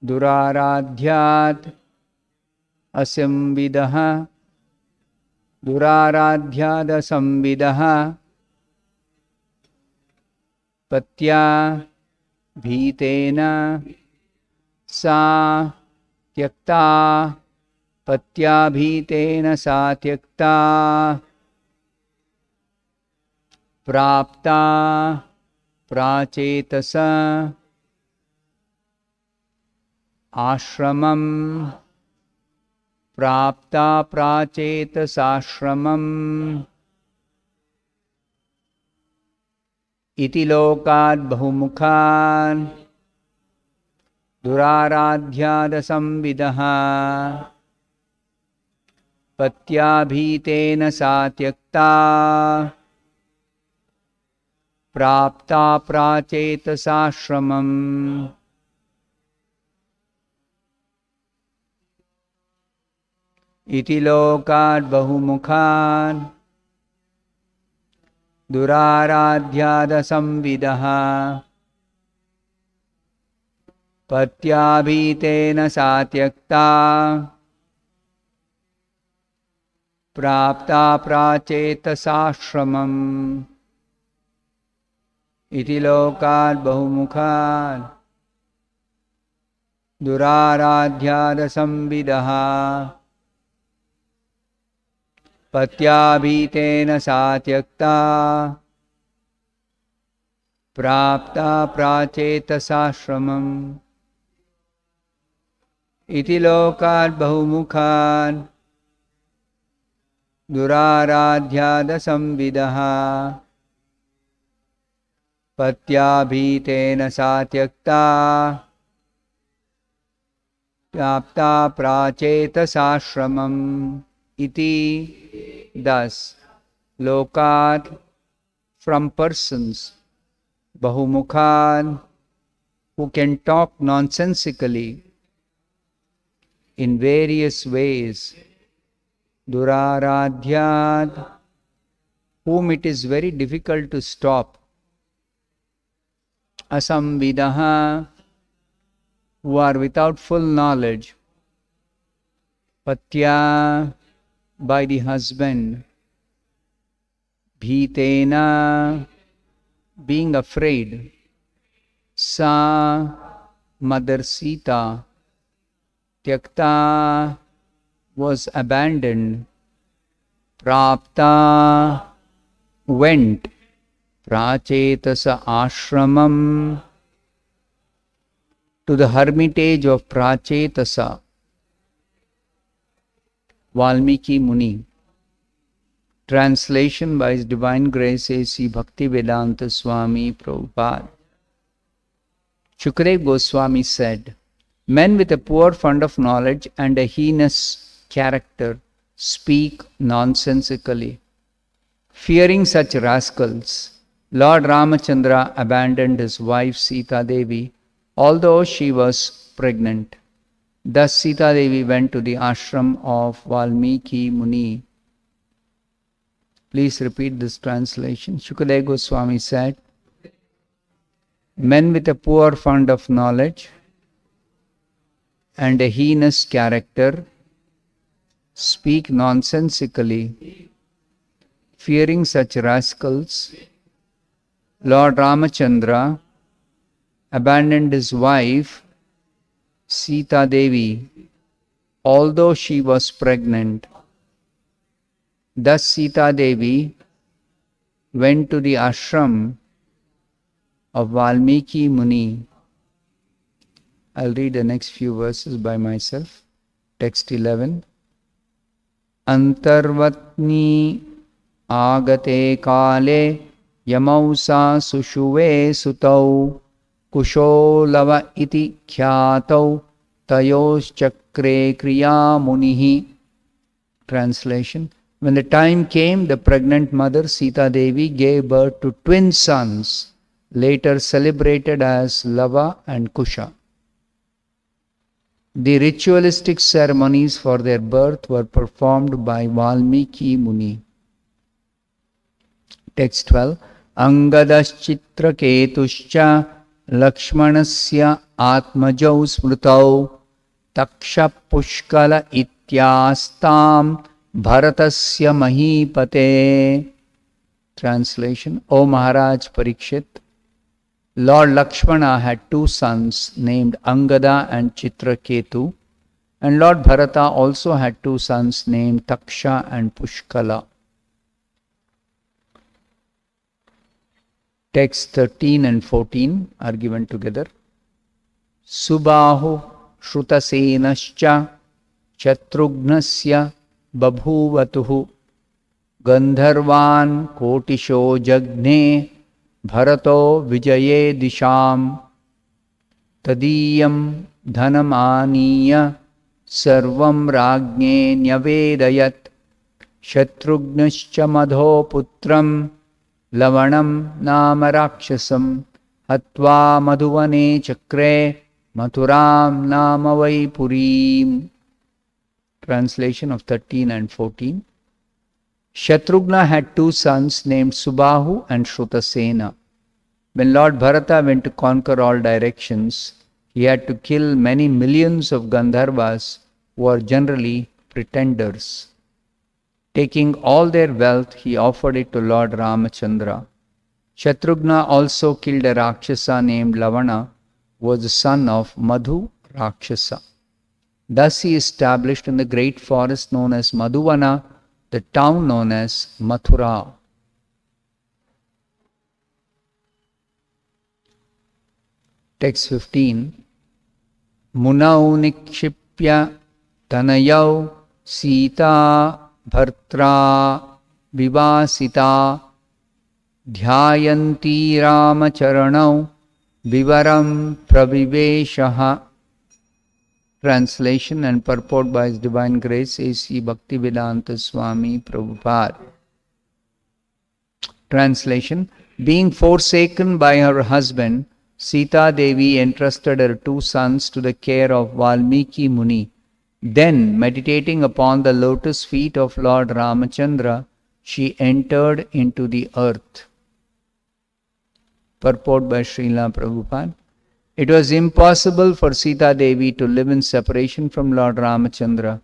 Duraradhyat asamvidaha. Duraradhyat asamvidaha. Patya bhitena sa tyakta. Patya bhitena sa tyakta. Prapta pracetasa ashramam. Prapta pracetasa ashramam. Iti lokad bahumukhan. Duraradhyad samvidaha. Patyabhitena sa tyakta. Prapta pracetasa ashramam. Iti lokad bahumukhan. Duraradhyada samvidaha. Patyabhitena sa tyakta. Prapta pracetasa ashramam. Iti lokad bahumukhan. Duraradhyada samvidaha. Patyabhitena sa tyakta. Prapta pracetasa ashramam. Iti lokad bahumukhan. Duraradhyada samvidaha. Patyabhitena sa tyakta. Prapta pracetasa ashramam. Iti. Thus, lokat, from persons, bahumukhan, who can talk nonsensically in various ways. Duraradhyad, whom it is very difficult to stop. Asamvidaha, who are without full knowledge. Patya, by the husband. Bhitena, being afraid. Sa, Mother Sita. Tyakta, was abandoned. Prapta, went. Pracetasa ashramam, to the hermitage of Pracetasa. Valmiki Muni. Translation by His Divine Grace A.C. Bhaktivedanta Swami Prabhupada. Shukdev Goswami said, men with a poor fund of knowledge and a heinous character speak nonsensically. Fearing such rascals, Lord Ramachandra abandoned his wife Sita Devi, although she was pregnant. Thus Sita Devi went to the ashram of Valmiki Muni. Please repeat this translation. Shukdev Goswami said, men with a poor fund of knowledge and a heinous character speak nonsensically. Fearing such rascals, Lord Ramachandra abandoned his wife Sita Devi, although she was pregnant. Thus Sita Devi went to the ashram of Valmiki Muni. I'll read the next few verses by myself. Text 11. Antarvatni agate kale yamausa sushuve sutau kusholava iti khyatau tayos chakre kriya munihi. Translation. When the time came, the pregnant mother Sita Devi gave birth to twin sons, later celebrated as Lava and Kusha. The ritualistic ceremonies for their birth were performed by Valmiki Muni. Text 12. Angadaschitra ketuscha lakshmanasya atmajau smrutau taksha pushkala ityastam bharatasya mahipate. Translation: O Maharaj Parikshit, Lord Lakshmana had two sons named Angada and Chitraketu, and Lord Bharata also had two sons named Taksha and Pushkala. Texts 13 and 14 are given together. Subahu Shrutasenascha Shatrughnasya Babhuvatuhu Gandharvan Kotisho Jagne Bharato Vijaye Disham Tadiyam Dhanamaniya Sarvam Ragne Nyavedayat Shatrugnascha Madho Putram Lavanam Nama Rakshasam Hatva Madhuvane Chakre Mathuram Nama Vaipurim. Translation of 13 and 14. Shatrughna had two sons named Subahu and Shrutasena. When Lord Bharata went to conquer all directions, he had to kill many millions of Gandharvas who are generally pretenders. Taking all their wealth, he offered it to Lord Ramachandra. Shatrughna also killed a Rakshasa named Lavana, who was the son of Madhu Rakshasa. Thus he established in the great forest known as Madhuvana the town known as Mathura. Text 15. Munau nikshipya tanayau sita bhartra vivasita dhyayanti ramacharanau vivaram praviveshaha. Translation and purport by His Divine Grace A.C. Bhaktivedanta Swami Prabhupada. Translation: Being forsaken by her husband, Sita Devi entrusted her two sons to the care of Valmiki Muni. Then, meditating upon the lotus feet of Lord Ramachandra, she entered into the earth. Purport by Srila Prabhupada. It was impossible for Sita Devi to live in separation from Lord Ramachandra.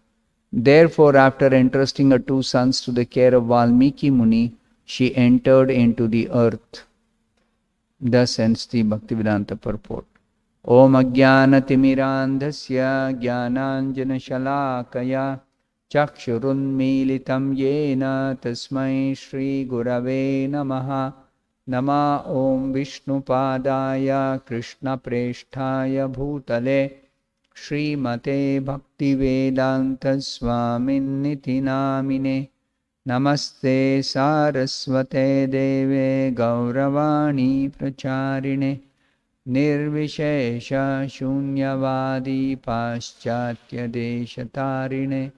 Therefore, after entrusting her two sons to the care of Valmiki Muni, she entered into the earth. Thus ends the Bhaktivedanta purport. Om Ajnana Timirandhasya Jnananjana Shalakaya Chakshurunmilitam Yena Tasmai Shri Gurave Namaha. Nama Om Vishnu Padaya Krishna Presthaya Bhutale Srimate Bhaktivedanta Swamin Niti Namine Namaste Saraswate Deve Gauravani Pracharine Nirvishesha Shunyavadi Paschatya Deshatarine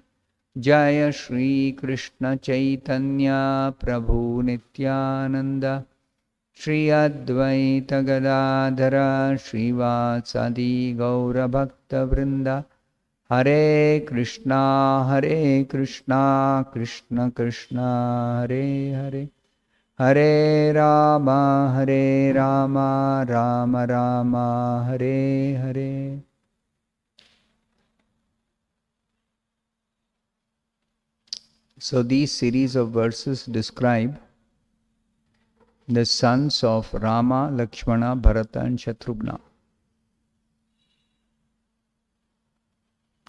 Jaya Shri Krishna Chaitanya Prabhu Nityananda Shri Advaita Gadadhara Srivasadi Gaura Bhakta Vrinda Hare Krishna Krishna Krishna Hare Hare Hare Rama Rama Rama Hare Hare. So these series of verses describe the sons of Rama, Lakshmana, Bharata and Shatrughna.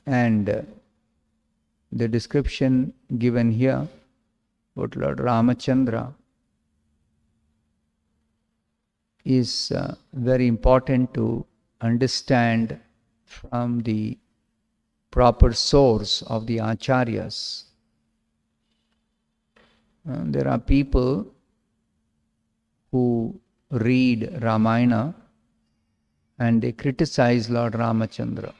And the description given here about Lord Ramachandra is very important to understand from the proper source of the acharyas. There are people who read Ramayana and they criticize Lord Ramachandra.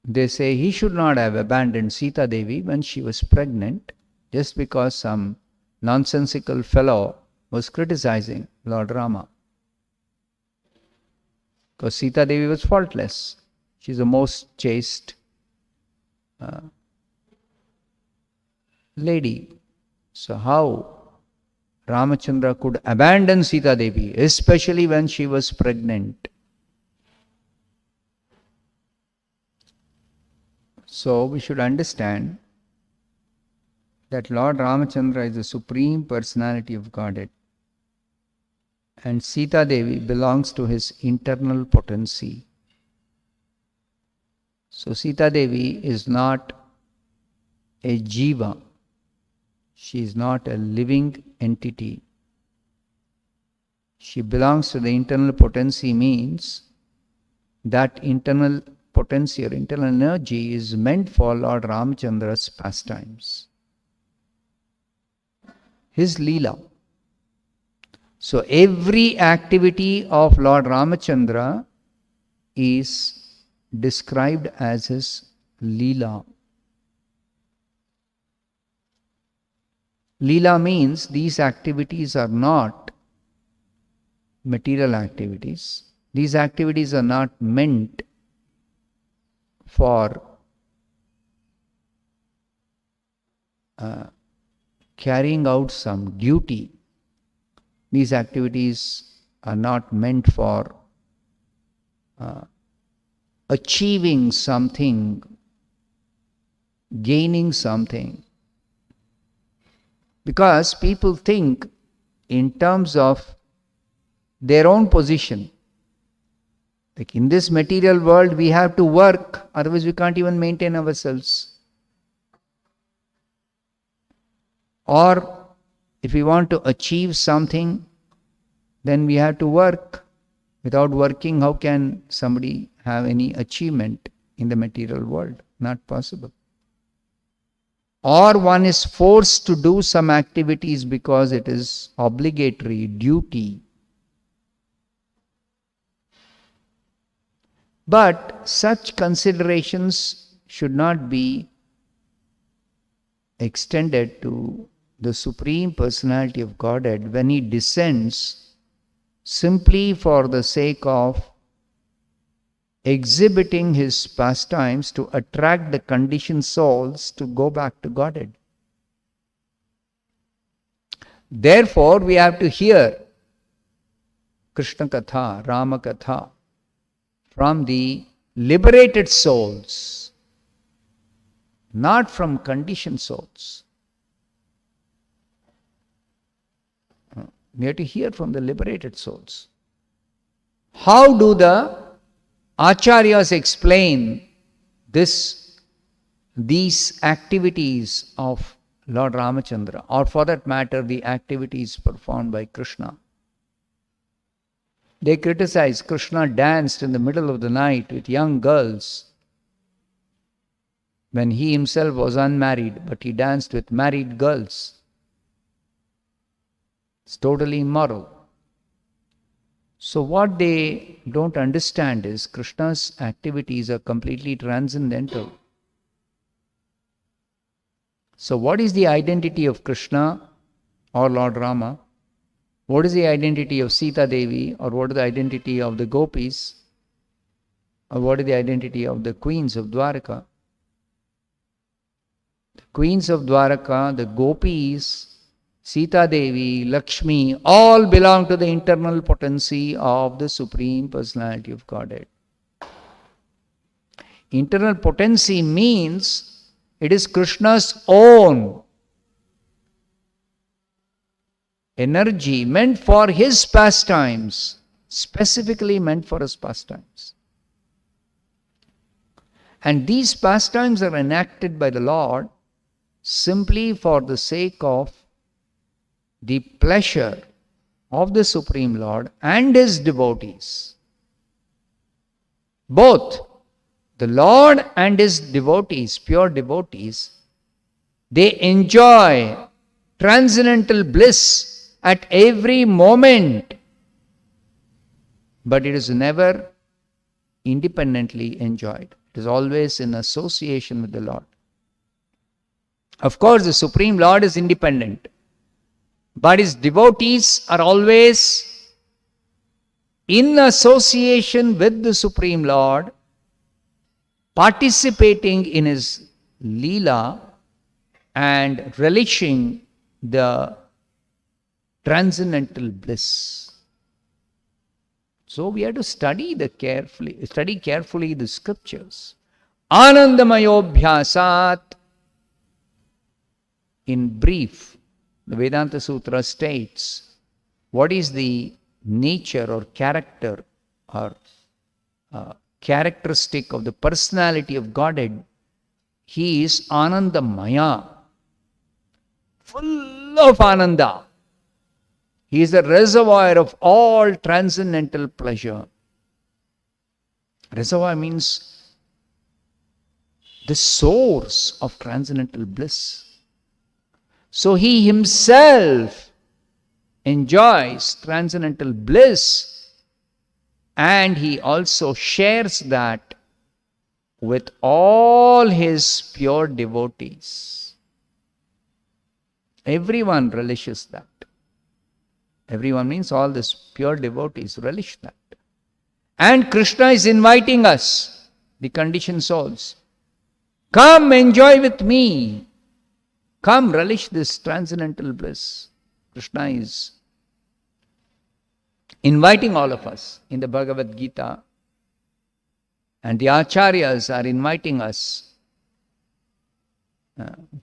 They say he should not have abandoned Sita Devi when she was pregnant just because some nonsensical fellow was criticizing Lord Rama. Because Sita Devi was faultless. She is the most chaste lady. So how Ramachandra could abandon Sita Devi, especially when she was pregnant. So we should understand that Lord Ramachandra is the Supreme Personality of Godhead, and Sita Devi belongs to his internal potency. So Sita Devi is not a jiva. She is not a living entity. She belongs to the internal potency, means that internal potency or internal energy is meant for Lord Ramachandra's pastimes, his Leela. So every activity of Lord Ramachandra is described as his Leela. Leela means these activities are not material activities. These activities are not meant for carrying out some duty. These activities are not meant for achieving something, gaining something. Because people think in terms of their own position. Like in this material world, we have to work, otherwise we can't even maintain ourselves. Or if we want to achieve something, then we have to work. Without working, how can somebody have any achievement in the material world? Not possible. Or one is forced to do some activities because it is obligatory, duty. But such considerations should not be extended to the Supreme Personality of Godhead when He descends simply for the sake of exhibiting His pastimes to attract the conditioned souls to go back to Godhead. Therefore, we have to hear Krishna Katha, Rama Katha from the liberated souls, not from conditioned souls. We have to hear from the liberated souls. How do the Acharyas explain these activities of Lord Ramachandra, or for that matter, the activities performed by Krishna? They criticize Krishna danced in the middle of the night with young girls when he himself was unmarried, but he danced with married girls. It's totally immoral. So what they don't understand is Krishna's activities are completely transcendental. So what is the identity of Krishna or Lord Rama? What is the identity of Sita Devi, or what is the identity of the gopis? Or what is the identity of the queens of Dwaraka? The queens of Dwaraka, the gopis, Sita Devi, Lakshmi, all belong to the internal potency of the Supreme Personality of Godhead. Internal potency means it is Krishna's own energy meant for his pastimes, specifically meant for his pastimes. And these pastimes are enacted by the Lord simply for the sake of the pleasure of the Supreme Lord and His devotees. Both the Lord and His devotees, pure devotees, they enjoy transcendental bliss at every moment, but it is never independently enjoyed. It is always in association with the Lord. Of course, the Supreme Lord is independent, but His devotees are always in association with the Supreme Lord, participating in His Leela and relishing the transcendental bliss. So we have to study carefully the scriptures. Anandamayobhyasat. In brief, the Vedanta Sutra states what is the nature or character or characteristic of the personality of Godhead. He is Anandamaya, full of Ananda. He is the reservoir of all transcendental pleasure. Reservoir means the source of transcendental bliss. So he himself enjoys transcendental bliss, and he also shares that with all his pure devotees. Everyone relishes that. Everyone means all these pure devotees relish that. And Krishna is inviting us, the conditioned souls. Come enjoy with me. Come relish this transcendental bliss. Krishna is inviting all of us in the Bhagavad Gita. And the Acharyas are inviting us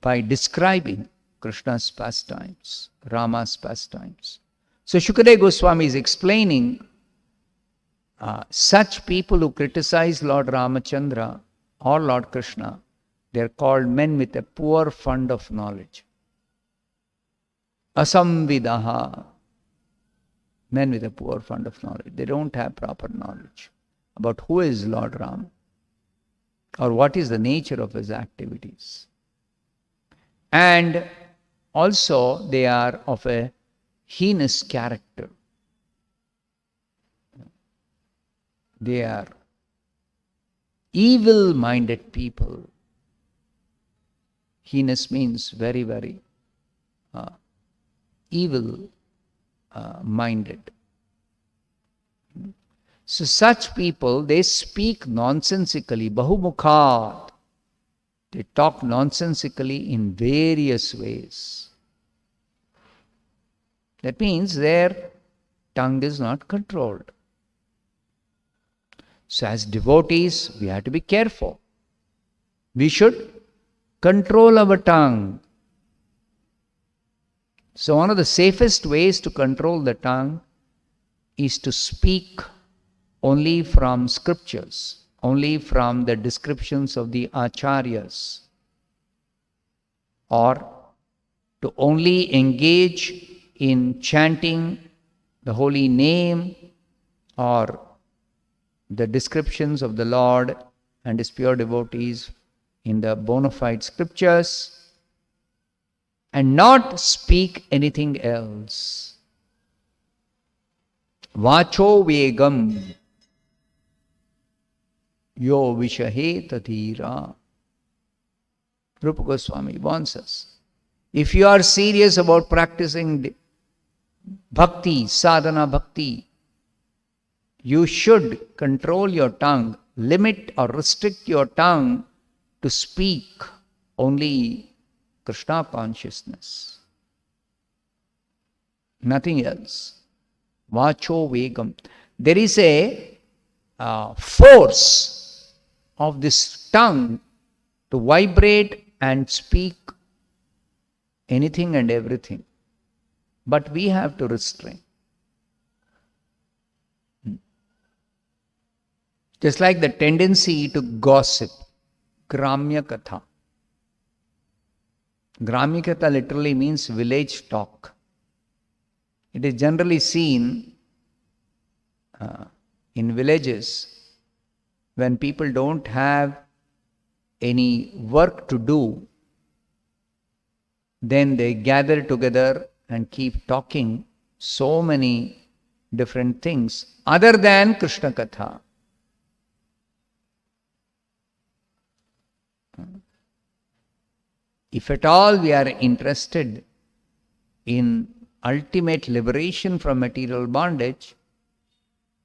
by describing Krishna's pastimes, Rama's pastimes. So Shukadeva Goswami is explaining such people who criticize Lord Ramachandra or Lord Krishna, they are called men with a poor fund of knowledge. Asamvidaha. Men with a poor fund of knowledge. They don't have proper knowledge about who is Lord Ram or what is the nature of his activities. And also they are of a heinous character. They are evil-minded people. Heinous means very, very evil-minded. So such people, they speak nonsensically, bahumukhat. They talk nonsensically in various ways. That means their tongue is not controlled. So as devotees, we have to be careful. We should control our tongue. So one of the safest ways to control the tongue is to speak only from scriptures, only from the descriptions of the acharyas, or to only engage in chanting the holy name or the descriptions of the Lord and his pure devotees in the bona fide scriptures, and not speak anything else. Vacho vegam yo vishahe tathira. Rupa Goswami warns us. If you are serious about practicing bhakti, sadhana bhakti, you should control your tongue, limit or restrict your tongue to speak only Krishna consciousness. Nothing else. Vacho vegam. There is a force of this tongue to vibrate and speak anything and everything. But we have to restrain. Just like the tendency to gossip, Gramya Katha. Gramya Katha literally means village talk. It is generally seen in villages when people don't have any work to do, then they gather together and keep talking so many different things other than Krishna Katha. If at all we are interested in ultimate liberation from material bondage,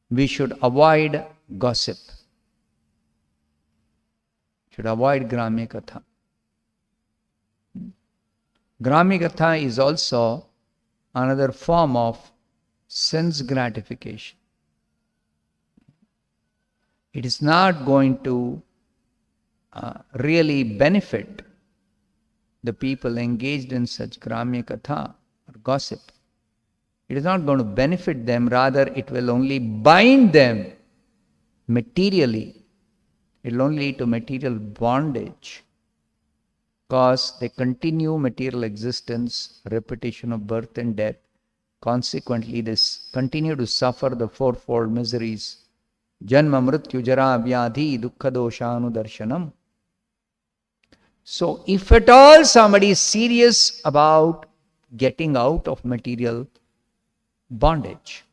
we should avoid gossip. Should avoid Gramya Katha. Gramya Katha is also another form of sense gratification. It is not going to really benefit the people engaged in such Gramya Katha or gossip. It is not going to benefit them, rather it will only bind them materially. It will only lead to material bondage, because they continue material existence, repetition of birth and death. Consequently, they continue to suffer the fourfold miseries. Janma, Mrityu, Jara, Vyadhi, Dukkha, Doshanu, Darshanam. So, if at all somebody is serious about getting out of material bondage,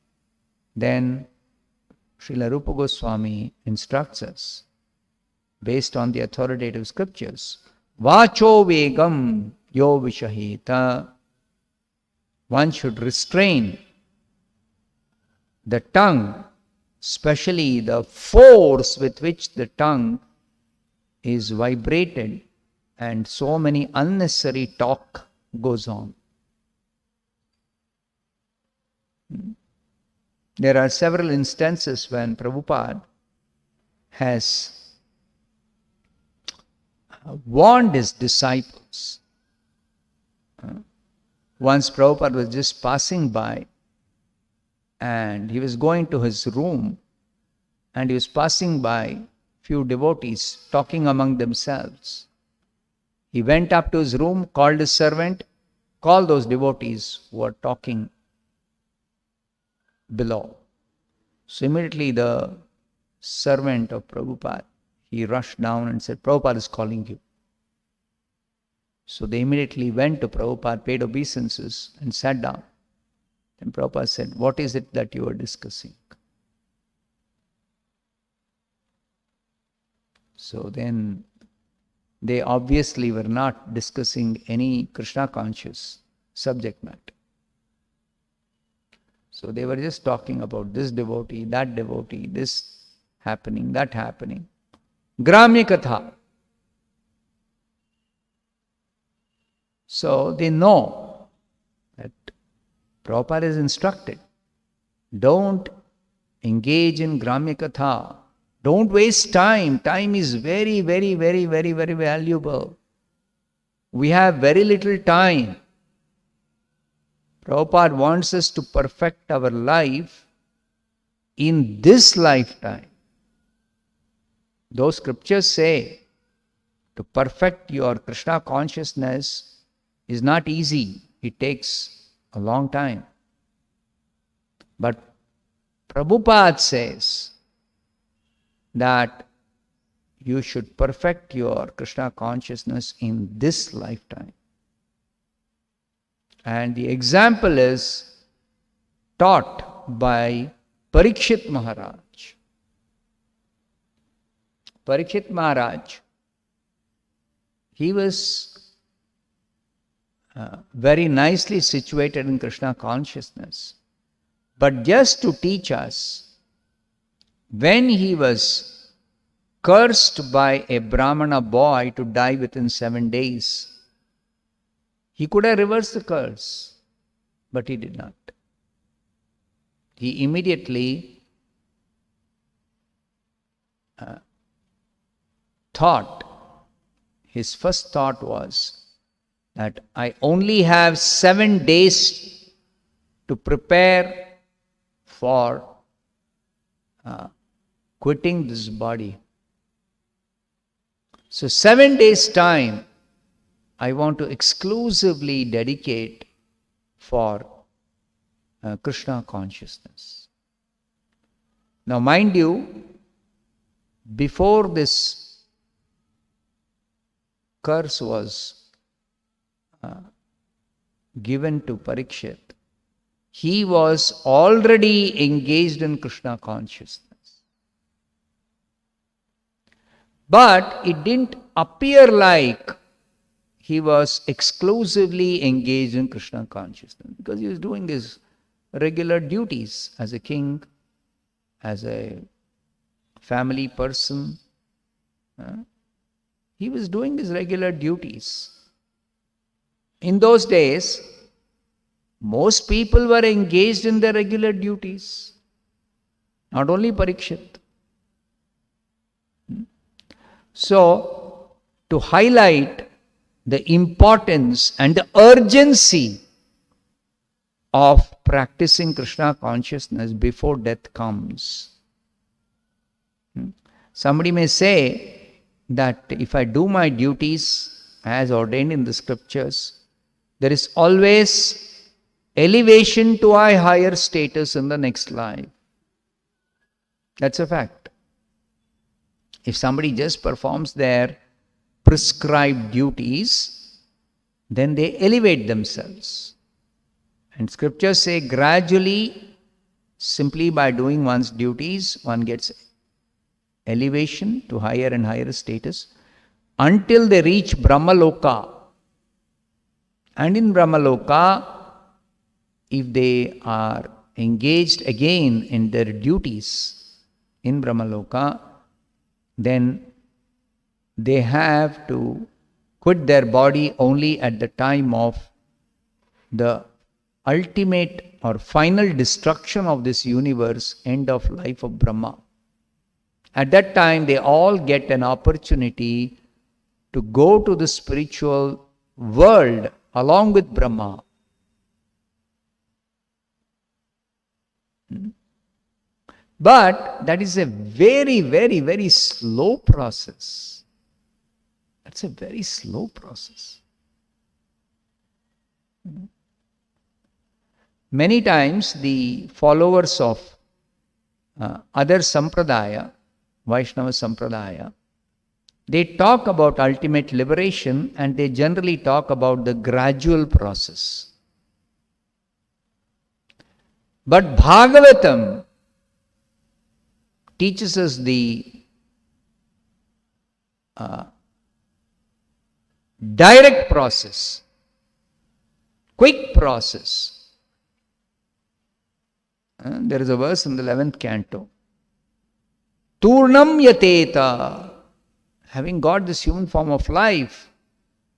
then Srila Rupa Goswami instructs us, based on the authoritative scriptures, Vacho Vegam Yo Vishahita. One should restrain the tongue, especially the force with which the tongue is vibrated, and so many unnecessary talk goes on. There are several instances when Prabhupada has warned his disciples. Once Prabhupada was just passing by, and he was going to his room, and he was passing by few devotees talking among themselves. He went up to his room, called his servant, called those devotees who were talking below. So immediately the servant of Prabhupada, he rushed down and said, Prabhupada is calling you. So they immediately went to Prabhupada, paid obeisances and sat down. Then Prabhupada said, what is it that you are discussing? So then they obviously were not discussing any Krishna conscious subject matter. So they were just talking about this devotee, this happening, that happening. Gramya Katha. So they know that Prabhupada is instructed, don't engage in Gramya Katha. Don't waste time. Time is very, very, very, very, very valuable. We have very little time. Prabhupada wants us to perfect our life in this lifetime. Those scriptures say to perfect your Krishna consciousness is not easy. It takes a long time. But Prabhupada says that you should perfect your Krishna consciousness in this lifetime. And the example is taught by Parikshit Maharaj. Parikshit Maharaj, he was very nicely situated in Krishna consciousness. But just to teach us, when he was cursed by a Brahmana boy to die within 7 days, he could have reversed the curse, but he did not. He immediately his first thought was that I only have 7 days to prepare for quitting this body. So 7 days' time, I want to exclusively dedicate for Krishna consciousness. Now mind you, before this curse was given to Parikshit, he was already engaged in Krishna consciousness. But it didn't appear like he was exclusively engaged in Krishna consciousness, because he was doing his regular duties as a king, as a family person. He was doing his regular duties. In those days, Most people were engaged in their regular duties. Not only Parikshit. So, to highlight the importance and the urgency of practicing Krishna consciousness before death comes. Somebody may say that if I do my duties as ordained in the scriptures, there is always elevation to a higher status in the next life. That's a fact. If somebody just performs their prescribed duties, then they elevate themselves. And scriptures say gradually, simply by doing one's duties, one gets elevation to higher and higher status until they reach Brahmaloka. And in Brahmaloka, if they are engaged again in their duties in Brahmaloka, then they have to quit their body only at the time of the ultimate or final destruction of this universe, end of life of Brahma. At that time, they all get an opportunity to go to the spiritual world along with Brahma. But that is a very, very, very slow process. That's a very slow process. Many times the followers of other sampradaya, Vaishnava sampradaya, they talk about ultimate liberation and they generally talk about the gradual process. But Bhagavatam teaches us the direct process, quick process. There is a verse in the 11th canto. Turnam yateta. Having got this human form of life,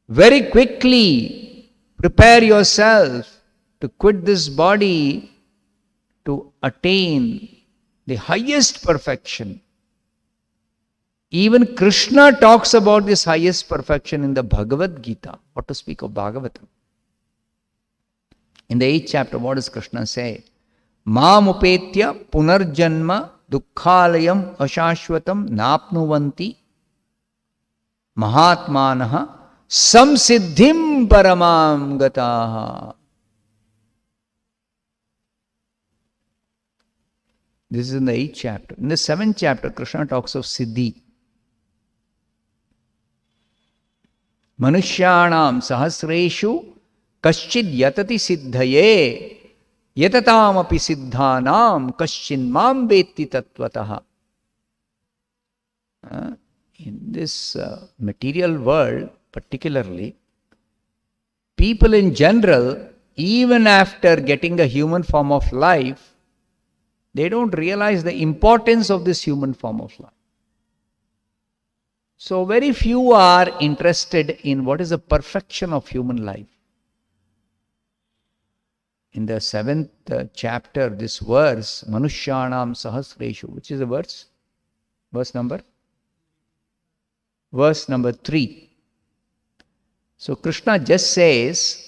very quickly prepare yourself to quit this body to attain the highest perfection. Even Krishna talks about this highest perfection in the Bhagavad Gita. What to speak of Bhagavatam? In the 8th chapter, what does Krishna say? Mam upetya punarjanma dukkhalayam ashashvatam napnuvanti mahatmanaha samsiddhim paramam gataha. This is in the 8th chapter. In the 7th chapter, Krishna talks of Siddhi. Manushyanam sahasreshu kaschid yatati siddhaye yatatam api siddhanam kaschin mam vetti tattvataha. In this material world, particularly, people in general, even after getting a human form of life, they don't realize the importance of this human form of life. So very few are interested in what is the perfection of human life. In the 7th chapter, this verse, Manushyanam Sahasreshu, which is the verse? Verse number? Verse number 3. So Krishna just says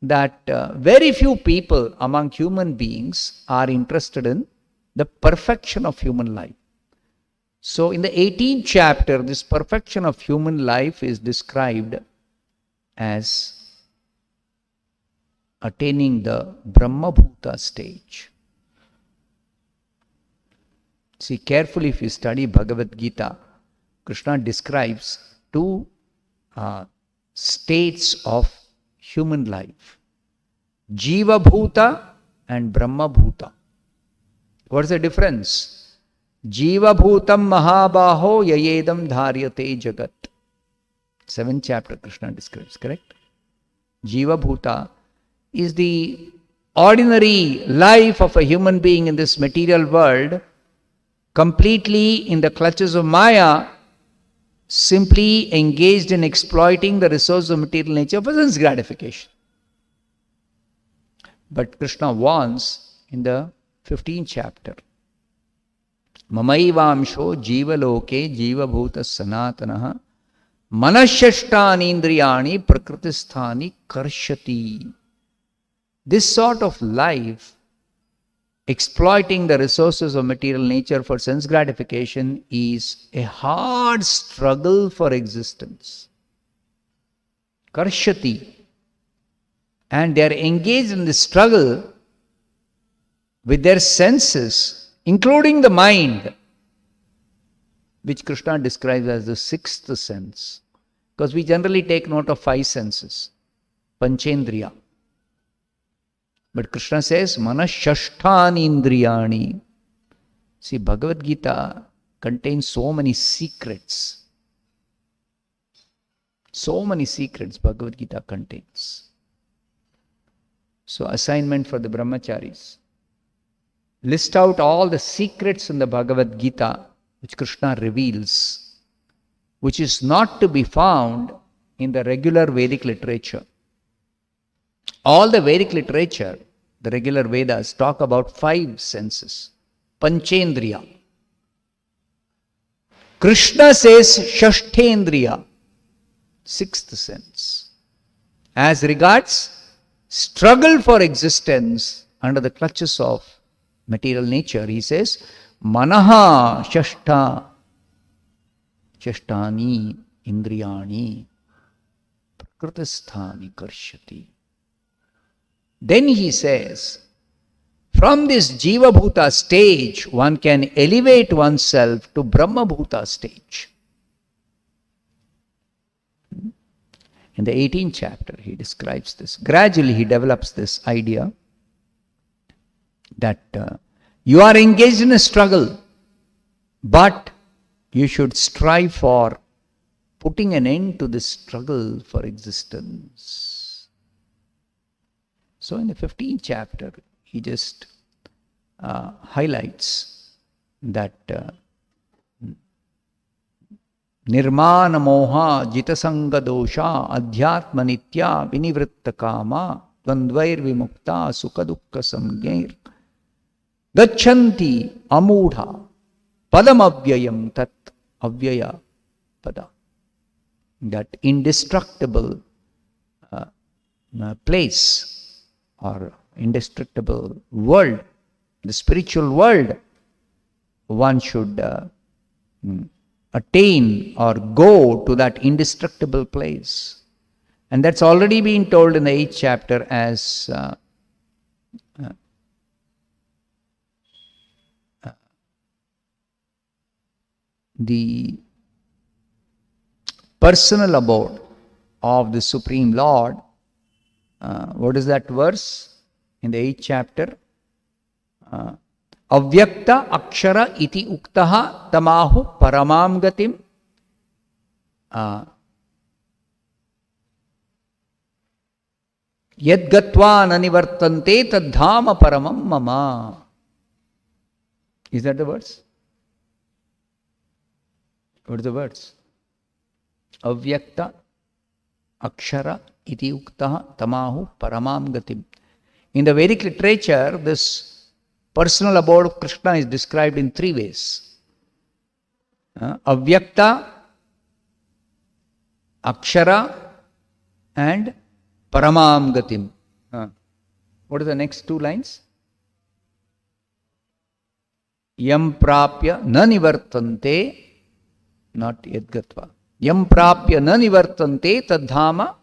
that very few people among human beings are interested in the perfection of human life. So in the 18th chapter, this perfection of human life is described as attaining the Brahma-bhuta stage. See carefully, if you study Bhagavad Gita, Krishna describes two states of human life. Jiva-bhuta and Brahma-bhuta. What is the difference? Jiva-bhutam mahabaho yayedam dharyate jagat. 7th chapter Krishna describes, correct? Jiva-bhuta is the ordinary life of a human being in this material world, completely in the clutches of Maya, simply engaged in exploiting the resource of material nature for sense gratification. But Krishna warns in the 15th chapter, Mamaivamsho jiva loke jiva bhuta sanatanaha manashashtanindriyani prakritisthani karshati. This sort of life, exploiting the resources of material nature for sense gratification, is a hard struggle for existence. Karshati. And they are engaged in this struggle with their senses, including the mind, which Krishna describes as the sixth sense. Because we generally take note of five senses, Panchendriya. But Krishna says, Manashashthani indriyani. See, Bhagavad Gita contains so many secrets. So many secrets Bhagavad Gita contains. So, assignment for the brahmacharis. List out all the secrets in the Bhagavad Gita which Krishna reveals, which is not to be found in the regular Vedic literature. All the Vedic literature, the regular Vedas, talk about five senses. Panchendriya. Krishna says Shashthendriya, sixth sense. As regards struggle for existence under the clutches of material nature, he says, Manaha Shashtani Indriyani Prakritisthani Karshati. Then he says, from this Jiva Bhuta stage, one can elevate oneself to Brahma Bhuta stage. In the 18th chapter, he describes this. Gradually, he develops this idea that you are engaged in a struggle, but you should strive for putting an end to this struggle for existence. So, in the 15th chapter, he just highlights that Nirmana moha jitasanga dosha adhyatma nitya vinivritta kama dvandvair vimukta sukha dukkha samgir gachanti amudha padam avyayam tat avyaya pada. That indestructible place or indestructible world, the spiritual world, one should attain or go to that indestructible place. And that's already been told in the 8th chapter as the personal abode of the Supreme Lord. What is that verse in the 8th chapter? Avyakta akshara iti uktaha tamahu paramam gatim yad gatva nanivartante tadhama paramam mama. Is that the verse? What is the verse? Avyakta akshara iti uktaha tamahu paramam gatim. In the Vedic literature, this personal abode of Krishna is described in three ways. Avyakta, Akshara, and Paramam Gatim. What are the next two lines? Yam prapya na nivartante, not yadgatva. Yam prapya na nivartante tadhama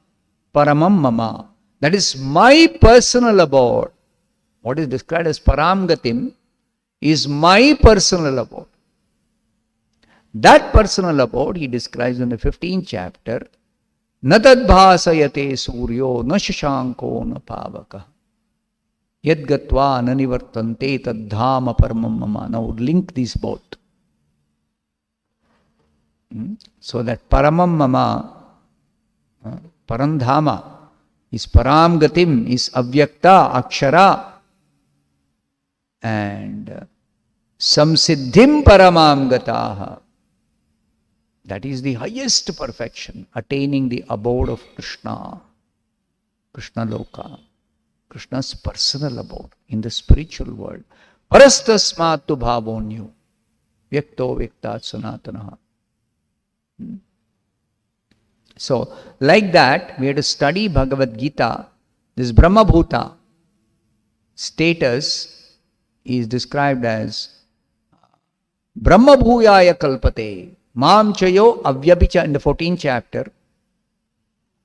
paramam mama. That is my personal abode. What is described as Paramgatim is my personal abode. That personal abode he describes in the 15th chapter. Na tadbhasayate suryo na shashanko na pavaka. Yad gatva na nivartante tadhama paramam mama. Now link these both. So that paramam mama, parandhama, is Paramgatim, is Avyakta, Akshara, and Samsiddhim Paramam Gataha. That is the highest perfection, attaining the abode of Krishna, Krishna Loka. Krishna's personal abode in the spiritual world. Parastasmatu bhavonyu vyakto vyaktat sanatanaha. So, like that, we have to study Bhagavad Gita. This Brahma Bhuta status is described as Brahma Bhuyaya Kalpate Mam Chayo Avyabhicha in the 14th chapter.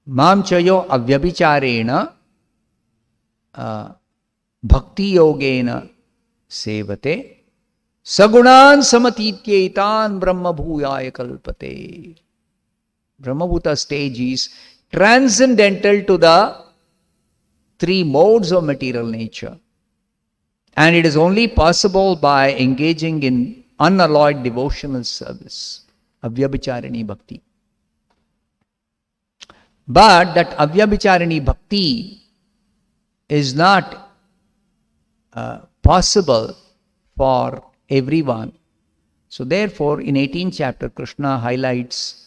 Mam Chayo Avyabhicharena Bhakti Yogena Sevate Sagunan Samatityetan Brahma Bhuyaya Kalpate. Brahma Bhuta stage is transcendental to the three modes of material nature. And it is only possible by engaging in unalloyed devotional service, Avyabhicharini Bhakti. But that Avyabhicharini Bhakti is not possible for everyone. So therefore, in 18th chapter, Krishna highlights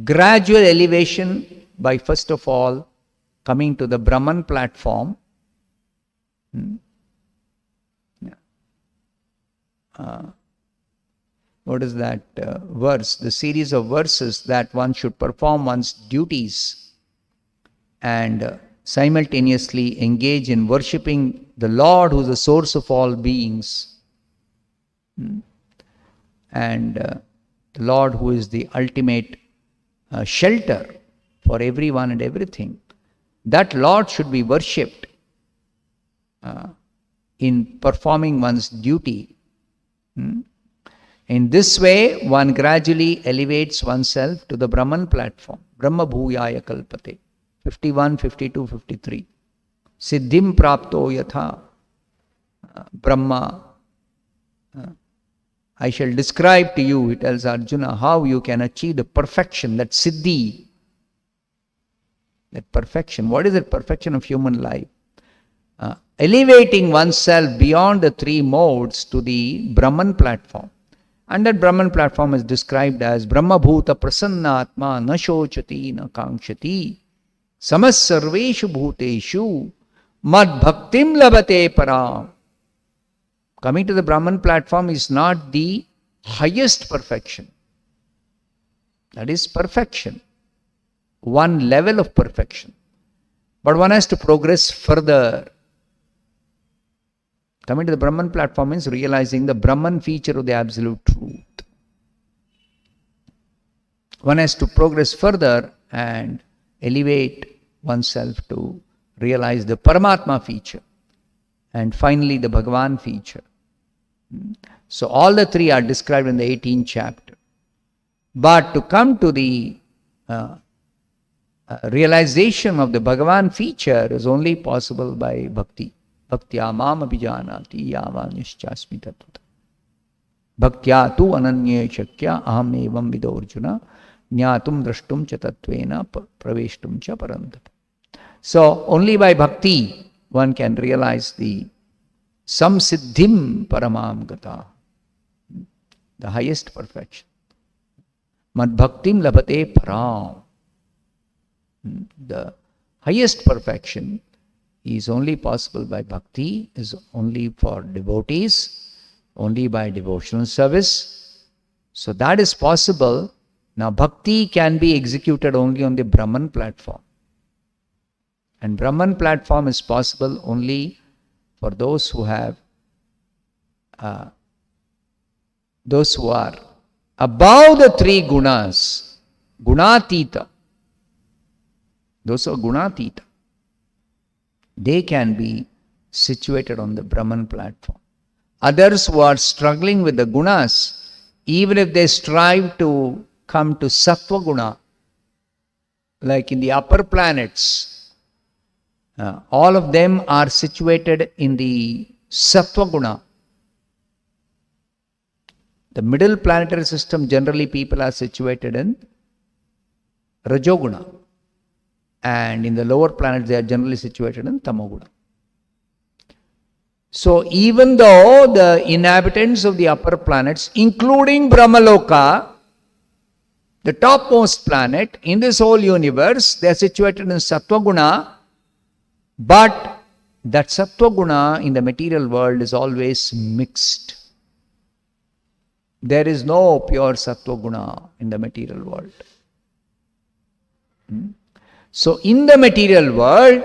gradual elevation by first of all coming to the Brahman platform. What is that verse? The series of verses that one should perform one's duties and simultaneously engage in worshipping the Lord who is the source of all beings, and the Lord who is the ultimate shelter for everyone and everything. That Lord should be worshipped in performing one's duty. In this way, one gradually elevates oneself to the Brahman platform. Brahma Bhuyaya Kalpate. 51, 52, 53. Siddhim prapto yatha Brahma. I shall describe to you, he tells Arjuna, how you can achieve the perfection, that siddhi. That perfection. What is the perfection of human life? Elevating oneself beyond the three modes to the Brahman platform. And that Brahman platform is described as Brahma Bhuta Prasannatma na shochati na kankshati samas sarveshu bhuteshu mad bhaktim labate param. Coming to the Brahman platform is not the highest perfection. That is perfection. One level of perfection. But one has to progress further. Coming to the Brahman platform means realizing the Brahman feature of the absolute truth. One has to progress further and elevate oneself to realize the Paramatma feature. And finally the Bhagavan feature. So all the three are described in the 18th chapter. But to come to the realization of the Bhagavan feature is only possible by bhakti. Bhaktya mam abhijanati yavanishchasmi tattva. Bhaktya tu ananya shakya aham evam vidorjuna jnatum drashtum cha tattvena praveshtum cha parantapa. So only by bhakti one can realize the samsiddhim paramam gata, the highest perfection. Mad bhaktim labate param. The highest perfection is only possible by bhakti, is only for devotees, only by devotional service. So that is possible. Now bhakti can be executed only on the Brahman platform. And Brahman platform is possible only for those who have, those who are above the three gunas, gunatita. Those who are gunatita, they can be situated on the Brahman platform. Others who are struggling with the gunas, even if they strive to come to sattva guna, like in the upper planets, all of them are situated in the sattva guna. The middle planetary system, generally people are situated in rajoguna. And in the lower planets, they are generally situated in tamoguna. So even though the inhabitants of the upper planets, including Brahmaloka, the topmost planet in this whole universe, they are situated in Sattva Guna, But that sattva guna in the material world is always mixed. There is no pure sattva guna in the material world. So in the material world,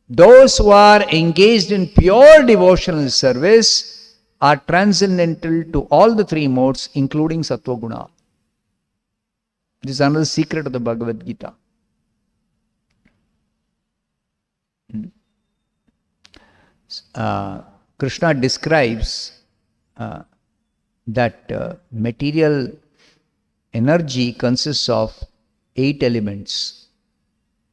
those who are engaged in pure devotional service are transcendental to all the three modes, including sattva guna. This is another secret of the Bhagavad Gita. Krishna describes that material energy consists of 8 elements.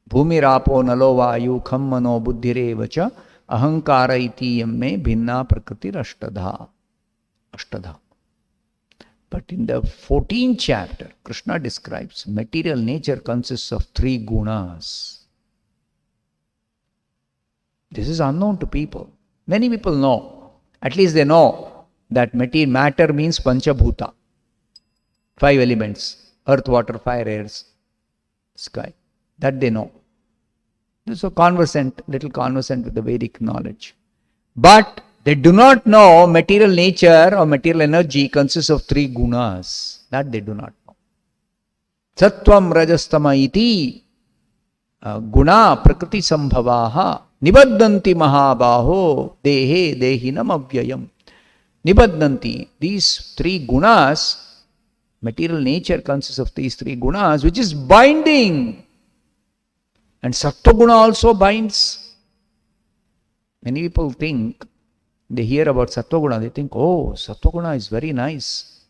Bhumi rapo nalo vayu kham mano buddhire vacha ahankara iti yamme bhinna prakriti ashtadha. But in the 14th chapter, Krishna describes material nature consists of 3 gunas. This is unknown to people. Many people know. At least they know that matter means panchabhuta. 5 elements. Earth, water, fire, air, sky. That they know. So little conversant with the Vedic knowledge. But they do not know material nature or material energy consists of 3 gunas. That they do not know. Sattvam rajastama iti guna prakriti sambhavaha nibaddanti mahabaho dehe dehinam avyayam. Nibaddanti. These 3 gunas, material nature consists of these 3 gunas, which is binding. And sattva guna also binds. Many people think, they hear about sattva guna, they think, oh, sattva guna is very nice.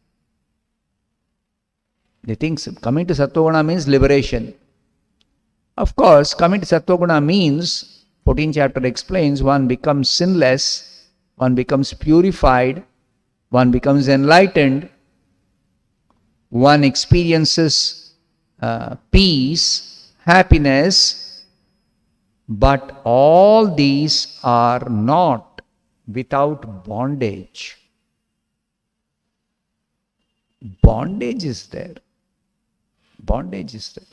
They think coming to sattva guna means liberation. Of course, coming to sattva guna means, 14th chapter explains, one becomes sinless, one becomes purified, one becomes enlightened, one experiences peace, happiness, but all these are not without bondage. Bondage is there. Bondage is there.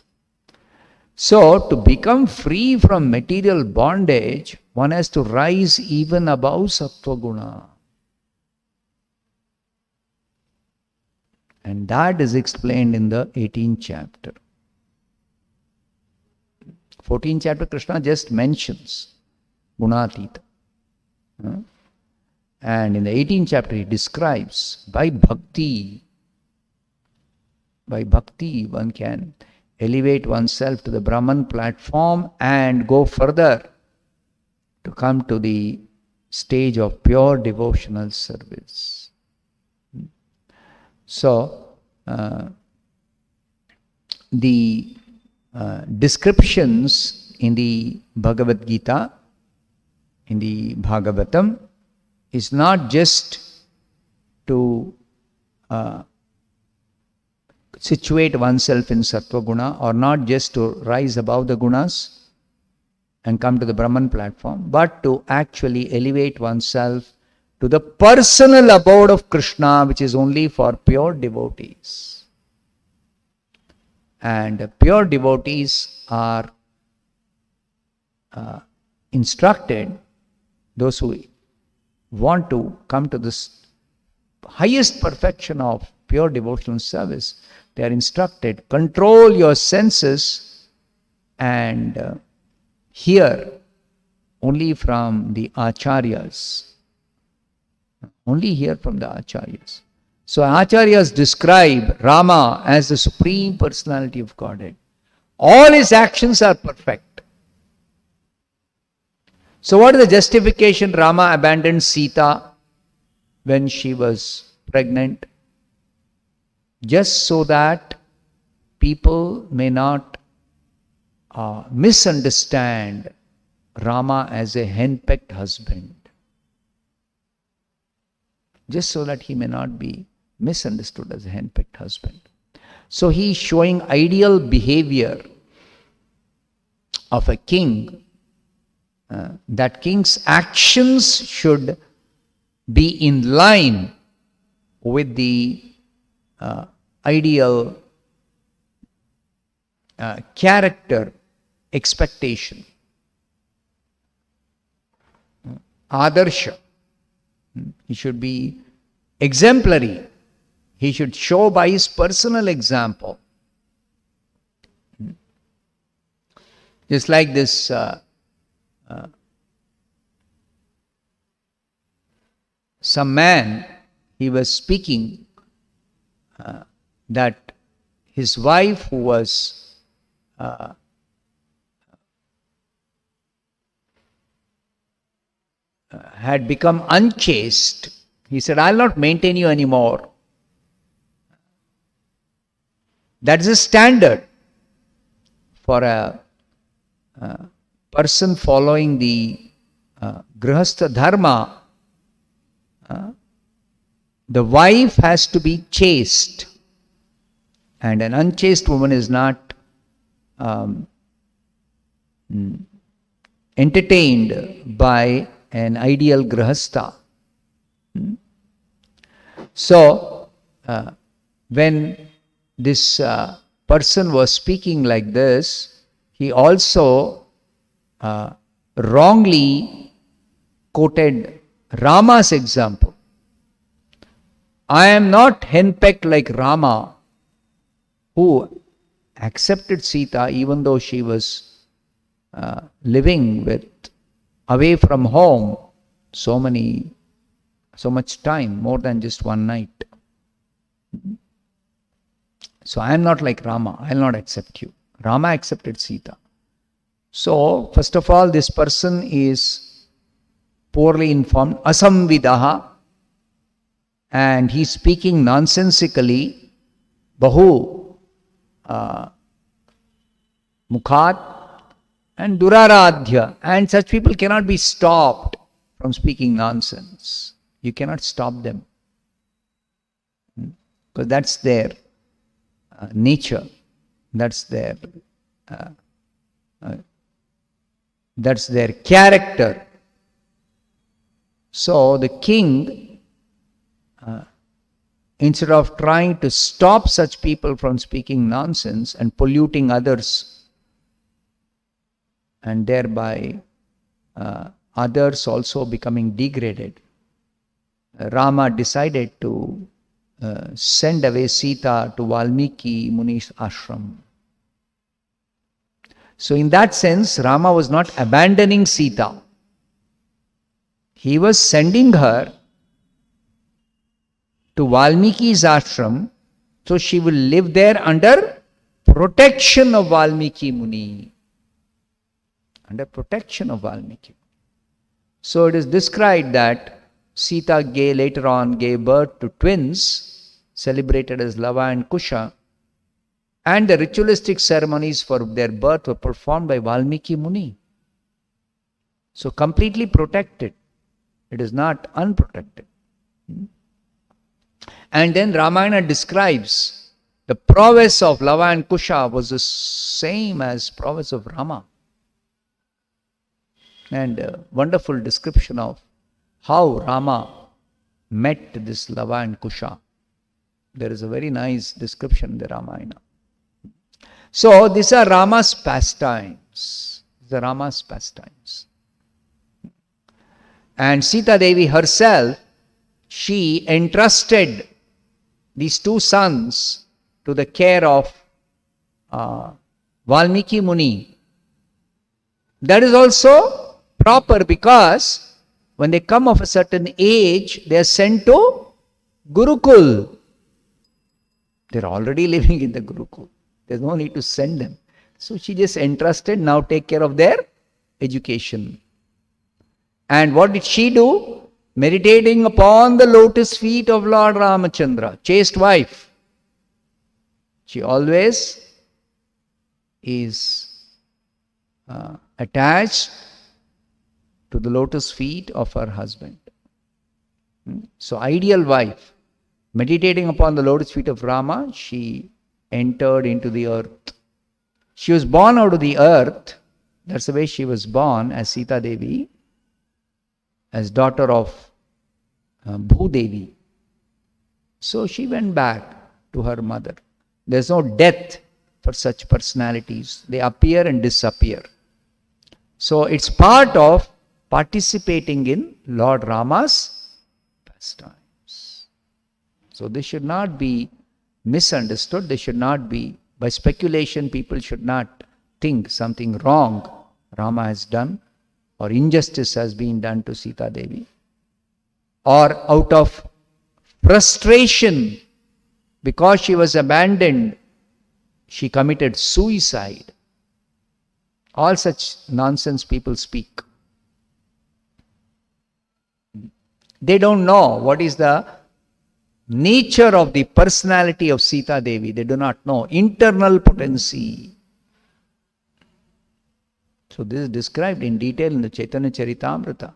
So, to become free from material bondage, one has to rise even above sattva guna. And that is explained in the 18th chapter. 14th chapter, Krishna just mentions Gunatita. And in the 18th chapter, he describes by bhakti, one can elevate oneself to the Brahman platform and go further to come to the stage of pure devotional service. So, the descriptions in the Bhagavad Gita, in the Bhagavatam, is not just to situate oneself in sattva guna, or not just to rise above the gunas and come to the Brahman platform, but to actually elevate oneself to the personal abode of Krishna, which is only for pure devotees. And pure devotees are instructed, those who want to come to this highest perfection of pure devotional service, they are instructed, control your senses and hear only from the acharyas. Only hear from the acharyas. So acharyas describe Rama as the Supreme Personality of Godhead. All his actions are perfect. So what is the justification Rama abandoned Sita when she was pregnant? Just so that people may not misunderstand Rama as a henpecked husband. Just so that he may not be misunderstood as a henpecked husband. So he is showing ideal behavior of a king. That king's actions should be in line with the ideal character expectation. Adarsha. He should be exemplary. He should show by his personal example. Just like this some man, he was speaking that his wife, who was had become unchaste, he said, I'll not maintain you anymore. That's the standard for a person following the Grihastha Dharma. The wife has to be chaste, and an unchaste woman is not entertained by an ideal Grihastha. So, when this person was speaking like this, he also wrongly quoted Rama's example. I am not henpecked like Rama, who accepted Sita even though she was living away from home so much time, more than just one night. So I am not like Rama, I will not accept you. Rama accepted Sita. So, first of all, this person is poorly informed, asamvidaha, and he is speaking nonsensically, bahu mukhat, and duraradhya, and such people cannot be stopped from speaking nonsense. You cannot stop them, because that's their nature, that's their character. So the king, instead of trying to stop such people from speaking nonsense and polluting others, and thereby others also becoming degraded, Rama decided to send away Sita to Valmiki Muni's ashram. So in that sense, Rama was not abandoning Sita. He was sending her to Valmiki's ashram, so she will live there under protection of Valmiki Muni. Under protection of Valmiki. So it is described that Sita later on gave birth to twins, celebrated as Lava and Kusha, and the ritualistic ceremonies for their birth were performed by Valmiki Muni. So completely protected. It is not unprotected. And then Ramayana describes the prowess of Lava and Kusha was the same as prowess of Rama. And a wonderful description of how Rama met this Lava and Kusha. There is a very nice description in the Ramayana. So these are Rama's pastimes. The Rama's pastimes. And Sita Devi herself, she entrusted these two sons to the care of Valmiki Muni. That is also proper, because when they come of a certain age, they are sent to Gurukul. They are already living in the Gurukul. There is no need to send them. So she just entrusted, now take care of their education. And what did she do? Meditating upon the lotus feet of Lord Ramachandra, chaste wife. She always is attached to the lotus feet of her husband. So ideal wife, meditating upon the lotus feet of Rama, she entered into the earth. She was born out of the earth. That's the way she was born, as Sita Devi, as daughter of Bhudevi. So she went back to her mother. There's no death for such personalities. They appear and disappear. So it's part of participating in Lord Rama's pastimes. So this should not be misunderstood. They should not be, by speculation, people should not think something wrong Rama has done or injustice has been done to Sita Devi. Or out of frustration, because she was abandoned, she committed suicide. All such nonsense people speak. They don't know what is the nature of the personality of Sita Devi. They do not know. Internal potency. So this is described in detail in the Chaitanya Charitamrita.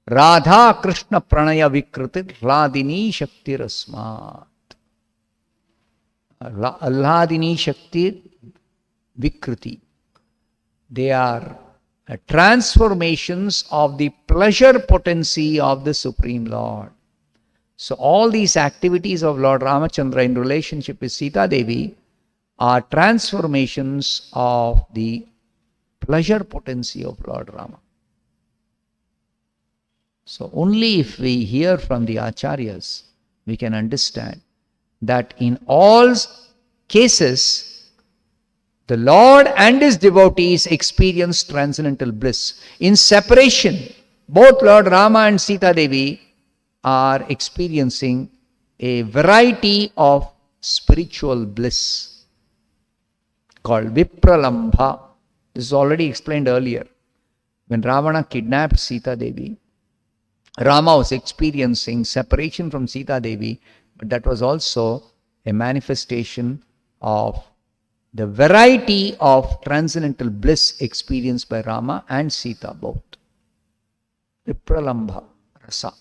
Radha Krishna Pranaya Vikritir Hladini Shakti Rasmat. Hladini Shakti Vikriti. They are transformations of the pleasure potency of the Supreme Lord. So all these activities of Lord Ramachandra in relationship with Sita Devi are transformations of the pleasure potency of Lord Rama. So only if we hear from the Acharyas, we can understand that in all cases, the Lord and his devotees experience transcendental bliss. In separation, both Lord Rama and Sita Devi are experiencing a variety of spiritual bliss called Vipralambha. This is already explained earlier. When Ravana kidnapped Sita Devi, Rama was experiencing separation from Sita Devi, but that was also a manifestation of the variety of transcendental bliss experienced by Rama and Sita both. Vipralambha rasa.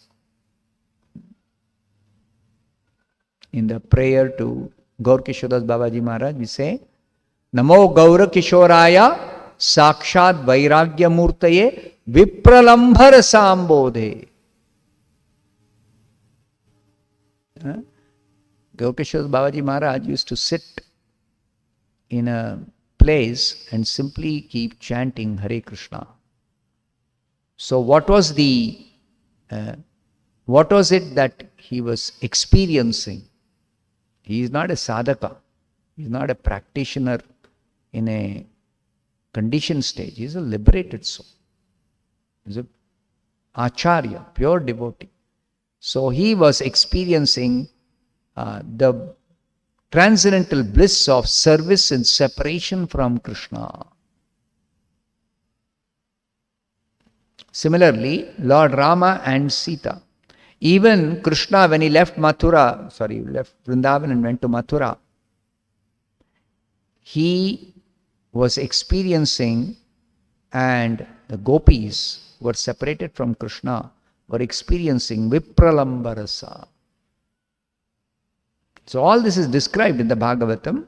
In the prayer to Gaur Kishodas Babaji Maharaj, we say, Namo Gaura Kishoraya Sakshat Vairagya Murtaye Vipralambha Rasambodhe. Gaur Kishodas Babaji Maharaj used to sit in a place and simply keep chanting Hare Krishna. So what was it that he was experiencing? He is not a sadhaka. He is not a practitioner in a conditioned stage. He is a liberated soul. He is an acharya, pure devotee. So he was experiencing the transcendental bliss of service and separation from Krishna. Similarly, Lord Rama and Sita. Even Krishna, when he left Vrindavan and went to Mathura, he was experiencing, and the gopis who were separated from Krishna were experiencing Vipralambha rasa. So all this is described in the Bhagavatam,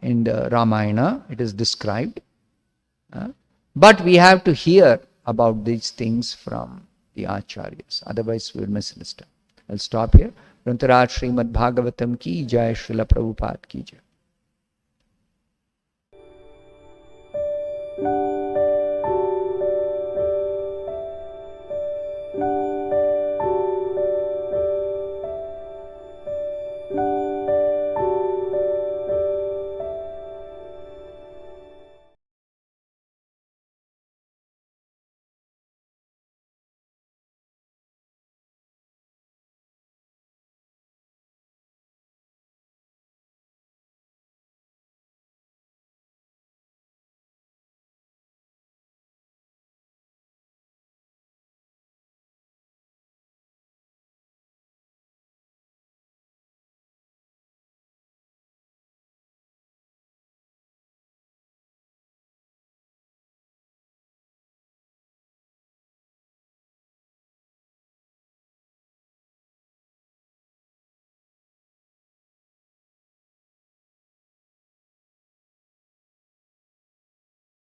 in the Ramayana, it is described. But we have to hear about these things from the Acharyas. Otherwise we will misunderstand. I'll stop here. Srimad Bhagavatam ki jai, Srila Prabhupada ki jai.